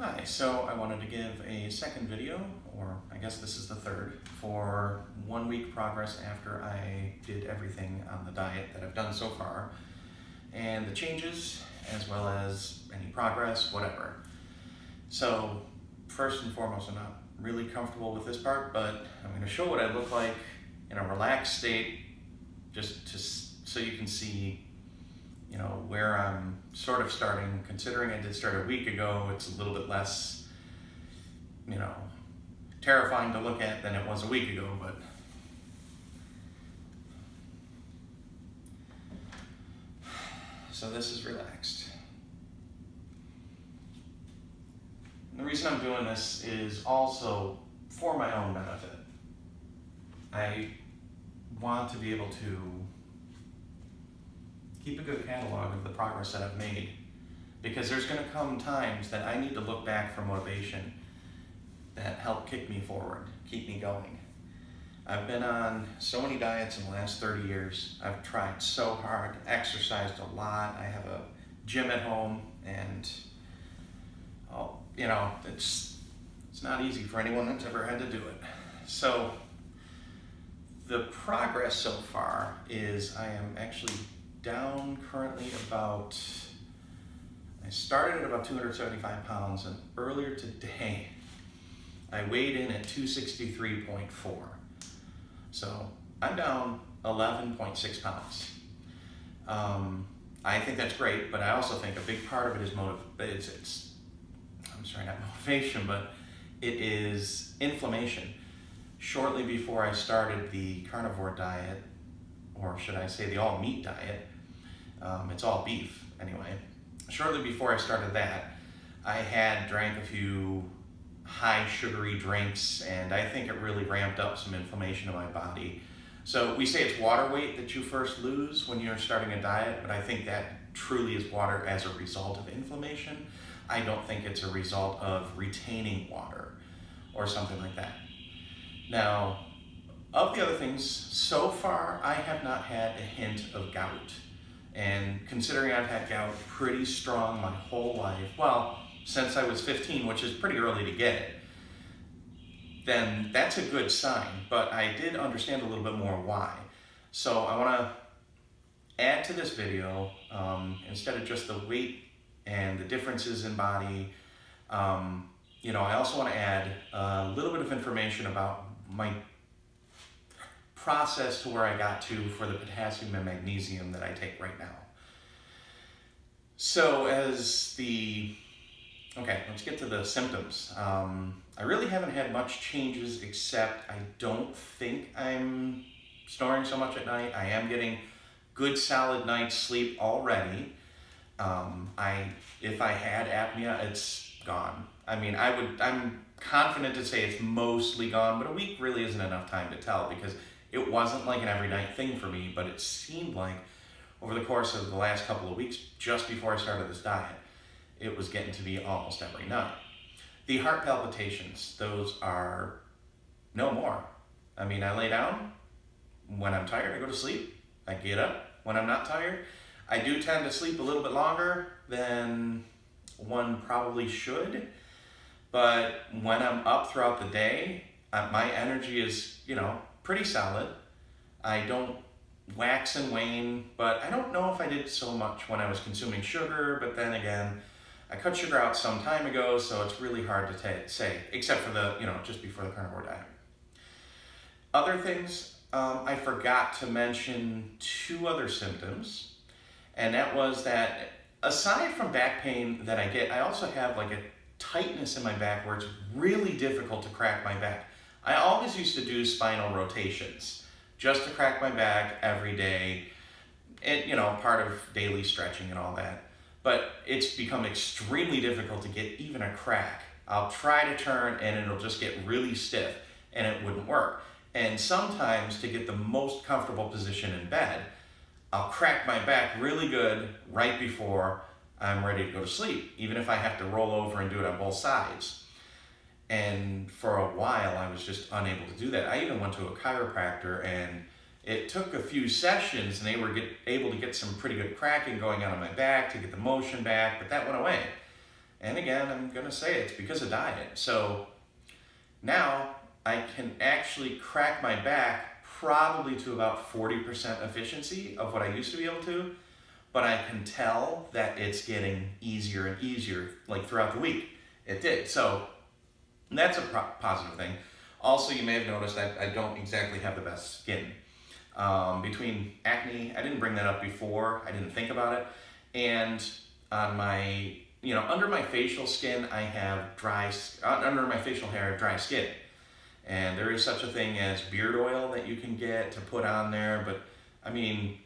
Hi, so I wanted to give a second video, or I guess this is the third, for 1 week progress after I did everything on the diet that I've done so far, and the changes, as well as any progress, whatever. So, first and foremost, I'm not really comfortable with this part, but I'm going to show what I look like in a relaxed state, so you can see where I'm sort of starting. Considering I did start a week ago, it's a little bit less, terrifying to look at than it was a week ago, but so this is relaxed. And the reason I'm doing this is also for my own benefit. I want to be able to keep a good catalog of the progress that I've made, because there's going to come times that I need to look back for motivation that help kick me forward, keep me going. I've been on so many diets in the last 30 years. I've tried so hard, exercised a lot. I have a gym at home, and it's not easy for anyone that's ever had to do it. So the progress so far is I am actually down currently I started at about 275 pounds, and earlier today I weighed in at 263.4. So I'm down 11.6 pounds. I think that's great, but I also think a big part of it is not motivation, but it is inflammation. Shortly before I started the carnivore diet, or should I say the all meat diet, it's all beef anyway. Shortly before I started that, I had drank a few high sugary drinks, and I think it really ramped up some inflammation in my body. So we say it's water weight that you first lose when you're starting a diet, but I think that truly is water as a result of inflammation. I don't think it's a result of retaining water or something like that. Now, of the other things, so far I have not had a hint of gout. And considering I've had gout pretty strong my whole life, well, since I was 15, which is pretty early to get it, then that's a good sign. But I did understand a little bit more why. So I want to add to this video, instead of just the weight and the differences in body, I also want to add a little bit of information about my process to where I got to for the potassium and magnesium that I take right now. So let's get to the symptoms. I really haven't had much changes, except I don't think I'm snoring so much at night. I am getting good solid night's sleep already. If I had apnea, it's gone. I'm confident to say it's mostly gone, but a week really isn't enough time to tell, because it wasn't like an every night thing for me, but it seemed like over the course of the last couple of weeks, just before I started this diet, it was getting to be almost every night. The heart palpitations, those are no more. I lay down. When I'm tired, I go to sleep. I get up when I'm not tired. I do tend to sleep a little bit longer than one probably should, but when I'm up throughout the day, my energy is, pretty solid. I don't wax and wane, but I don't know if I did so much when I was consuming sugar, but then again, I cut sugar out some time ago, so it's really hard to say, except for just before the carnivore diet. Other things, I forgot to mention 2 other symptoms, and that was that aside from back pain that I get, I also have like a tightness in my back where it's really difficult to crack my back. I always used to do spinal rotations just to crack my back every day, part of daily stretching and all that. But it's become extremely difficult to get even a crack. I'll try to turn and it'll just get really stiff and it wouldn't work. And sometimes, to get the most comfortable position in bed, I'll crack my back really good right before I'm ready to go to sleep, even if I have to roll over and do it on both sides. And for a while, I was just unable to do that. I even went to a chiropractor, and it took a few sessions, and they were able to get some pretty good cracking going on in my back to get the motion back, but that went away. And again, I'm going to say it's because of diet. So now I can actually crack my back probably to about 40% efficiency of what I used to be able to, but I can tell that it's getting easier and easier, like throughout the week. It did. So that's a positive thing. Also, you may have noticed that I don't exactly have the best skin. Between acne, I didn't bring that up before, I didn't think about it, and on my, under my facial skin, I have under my facial hair, I have dry skin. And there is such a thing as beard oil that you can get to put on there, but I mean,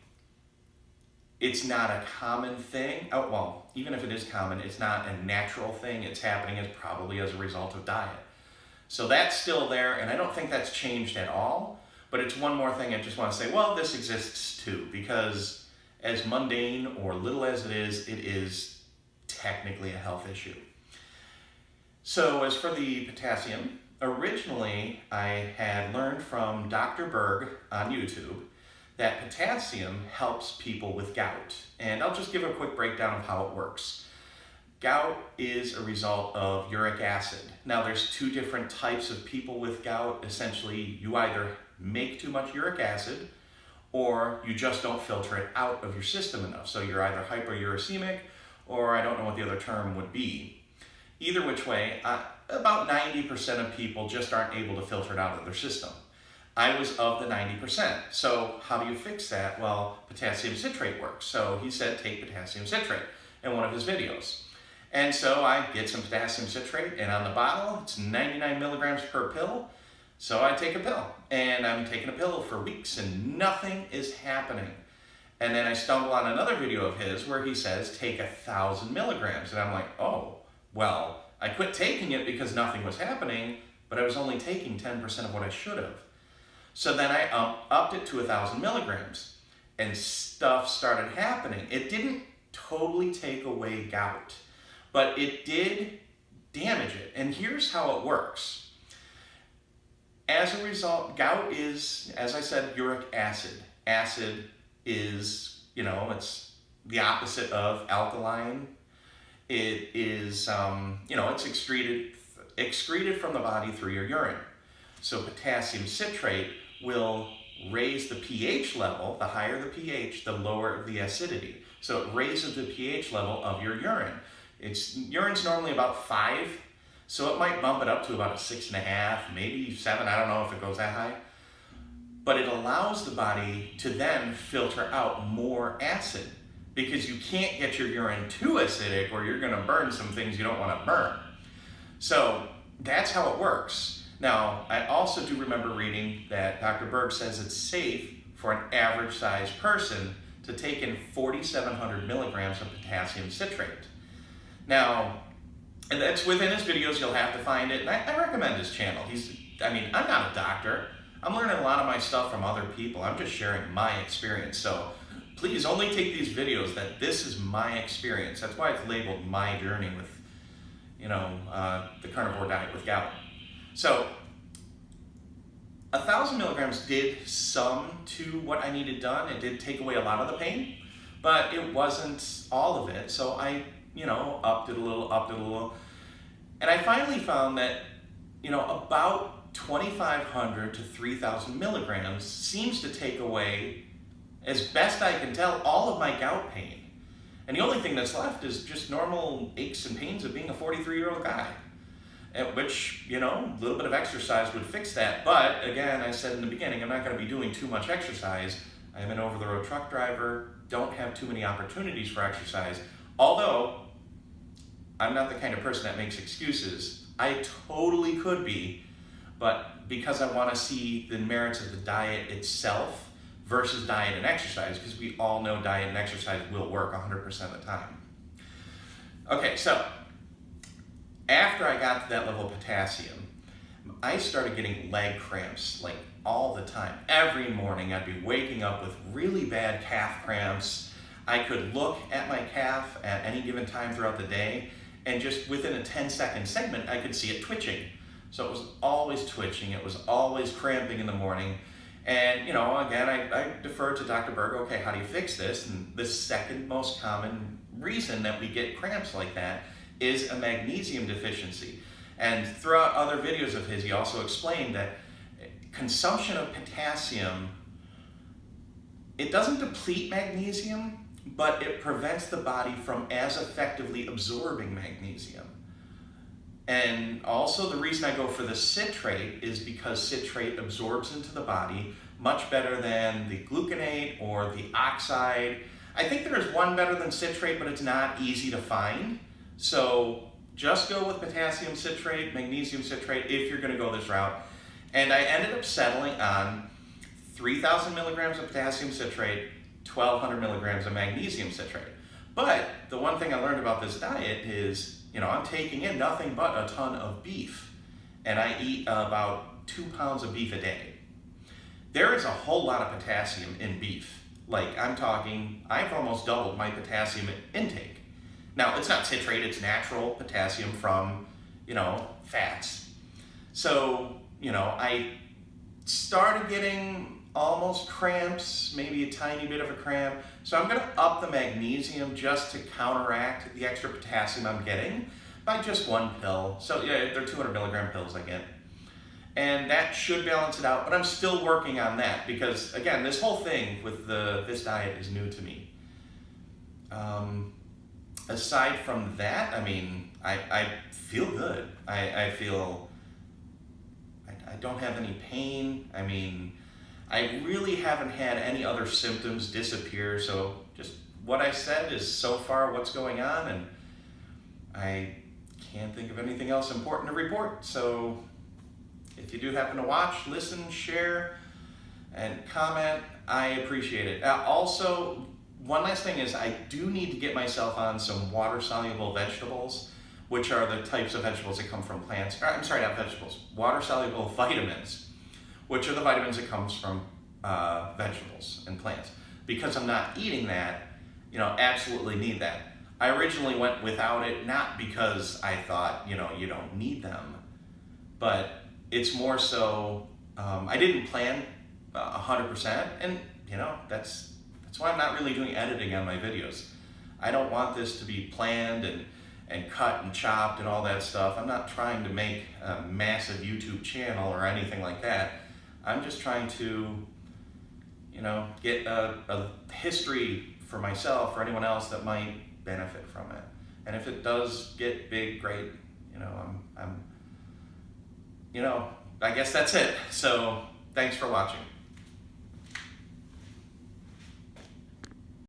it's not a common thing. Oh, well, even if it is common, it's not a natural thing. It's happening probably as a result of diet. So that's still there, and I don't think that's changed at all, but it's one more thing I just want to say, well, this exists too, because as mundane or little as it is technically a health issue. So as for the potassium, originally I had learned from Dr. Berg on YouTube that potassium helps people with gout. And I'll just give a quick breakdown of how it works. Gout is a result of uric acid. Now there's two different types of people with gout. Essentially, you either make too much uric acid or you just don't filter it out of your system enough. So you're either hyperuricemic, or I don't know what the other term would be. Either which way, about 90% of people just aren't able to filter it out of their system. I was of the 90%. So how do you fix that? Well, potassium citrate works. So he said take potassium citrate in one of his videos. And so I get some potassium citrate, and on the bottle, it's 99 milligrams per pill. So I take a pill, and I'm taking a pill for weeks, and nothing is happening. And then I stumble on another video of his where he says, take 1,000 milligrams. And I'm like, oh, well, I quit taking it because nothing was happening, but I was only taking 10% of what I should have. So then I upped it to 1,000 milligrams, and stuff started happening. It didn't totally take away gout, but it did damage it. And here's how it works. As a result, gout is, as I said, uric acid. Acid is, it's the opposite of alkaline. It is, it's excreted from the body through your urine. So potassium citrate will raise the pH level. The higher the pH, the lower the acidity. So it raises the pH level of your urine. Urine's normally about 5, so it might bump it up to about a 6.5, maybe 7. I don't know if it goes that high. But it allows the body to then filter out more acid, because you can't get your urine too acidic or you're going to burn some things you don't want to burn. So that's how it works. Now, I also do remember reading that Dr. Berg says it's safe for an average sized person to take in 4,700 milligrams of potassium citrate. Now, and that's within his videos, you'll have to find it, and I recommend his channel. I'm not a doctor. I'm learning a lot of my stuff from other people. I'm just sharing my experience. So please only take these videos that this is my experience. That's why it's labeled My Journey with, the carnivore diet with gout. So 1,000 milligrams did some to what I needed done. It did take away a lot of the pain, but it wasn't all of it. So I, upped it a little. And I finally found that, about 2,500 to 3,000 milligrams seems to take away, as best I can tell, all of my gout pain. And the only thing that's left is just normal aches and pains of being a 43-year-old guy. At which, a little bit of exercise would fix that. But again, I said in the beginning, I'm not going to be doing too much exercise. I am an over-the-road truck driver, don't have too many opportunities for exercise. Although, I'm not the kind of person that makes excuses. I totally could be, but because I want to see the merits of the diet itself versus diet and exercise, because we all know diet and exercise will work 100% of the time. Okay, so after I got to that level of potassium, I started getting leg cramps like all the time. Every morning I'd be waking up with really bad calf cramps. I could look at my calf at any given time throughout the day, and just within a 10-second segment, I could see it twitching. So it was always twitching, it was always cramping in the morning. And, again, I deferred to Dr. Berg, okay, how do you fix this? And the second most common reason that we get cramps like that is a magnesium deficiency. And throughout other videos of his, he also explained that consumption of potassium, it doesn't deplete magnesium, but it prevents the body from as effectively absorbing magnesium. And also the reason I go for the citrate is because citrate absorbs into the body much better than the gluconate or the oxide. I think there is one better than citrate, but it's not easy to find. So just go with potassium citrate, magnesium citrate if you're gonna go this route. And I ended up settling on 3,000 milligrams of potassium citrate, 1,200 milligrams of magnesium citrate. But the one thing I learned about this diet is, I'm taking in nothing but a ton of beef, and I eat about 2 pounds of beef a day. There is a whole lot of potassium in beef. Like, I'm talking, I've almost doubled my potassium intake. Now, it's not citrate, it's natural potassium from, fats. So, I started getting almost cramps, maybe a tiny bit of a cramp. So I'm gonna up the magnesium just to counteract the extra potassium I'm getting by just one pill. So yeah, they're 200 milligram pills I get. And that should balance it out, but I'm still working on that because again, this whole thing with this diet is new to me. Aside from that, I feel good. I feel, I don't have any pain. I really haven't had any other symptoms disappear, so just what I said is so far what's going on, and I can't think of anything else important to report. So if you do happen to watch, listen, share, and comment, I appreciate it. Also, one last thing is I do need to get myself on some water-soluble vegetables, which are the types of vegetables that come from plants. I'm sorry, not vegetables, water-soluble vitamins, which are the vitamins that comes from vegetables and plants. Because I'm not eating that, absolutely need that. I originally went without it, not because I thought, you don't need them, but it's more so, I didn't plan 100%, and that's why I'm not really doing editing on my videos. I don't want this to be planned and cut and chopped and all that stuff. I'm not trying to make a massive YouTube channel or anything like that. I'm just trying to, get a history for myself or anyone else that might benefit from it. And if it does get big, great. I guess that's it. So thanks for watching.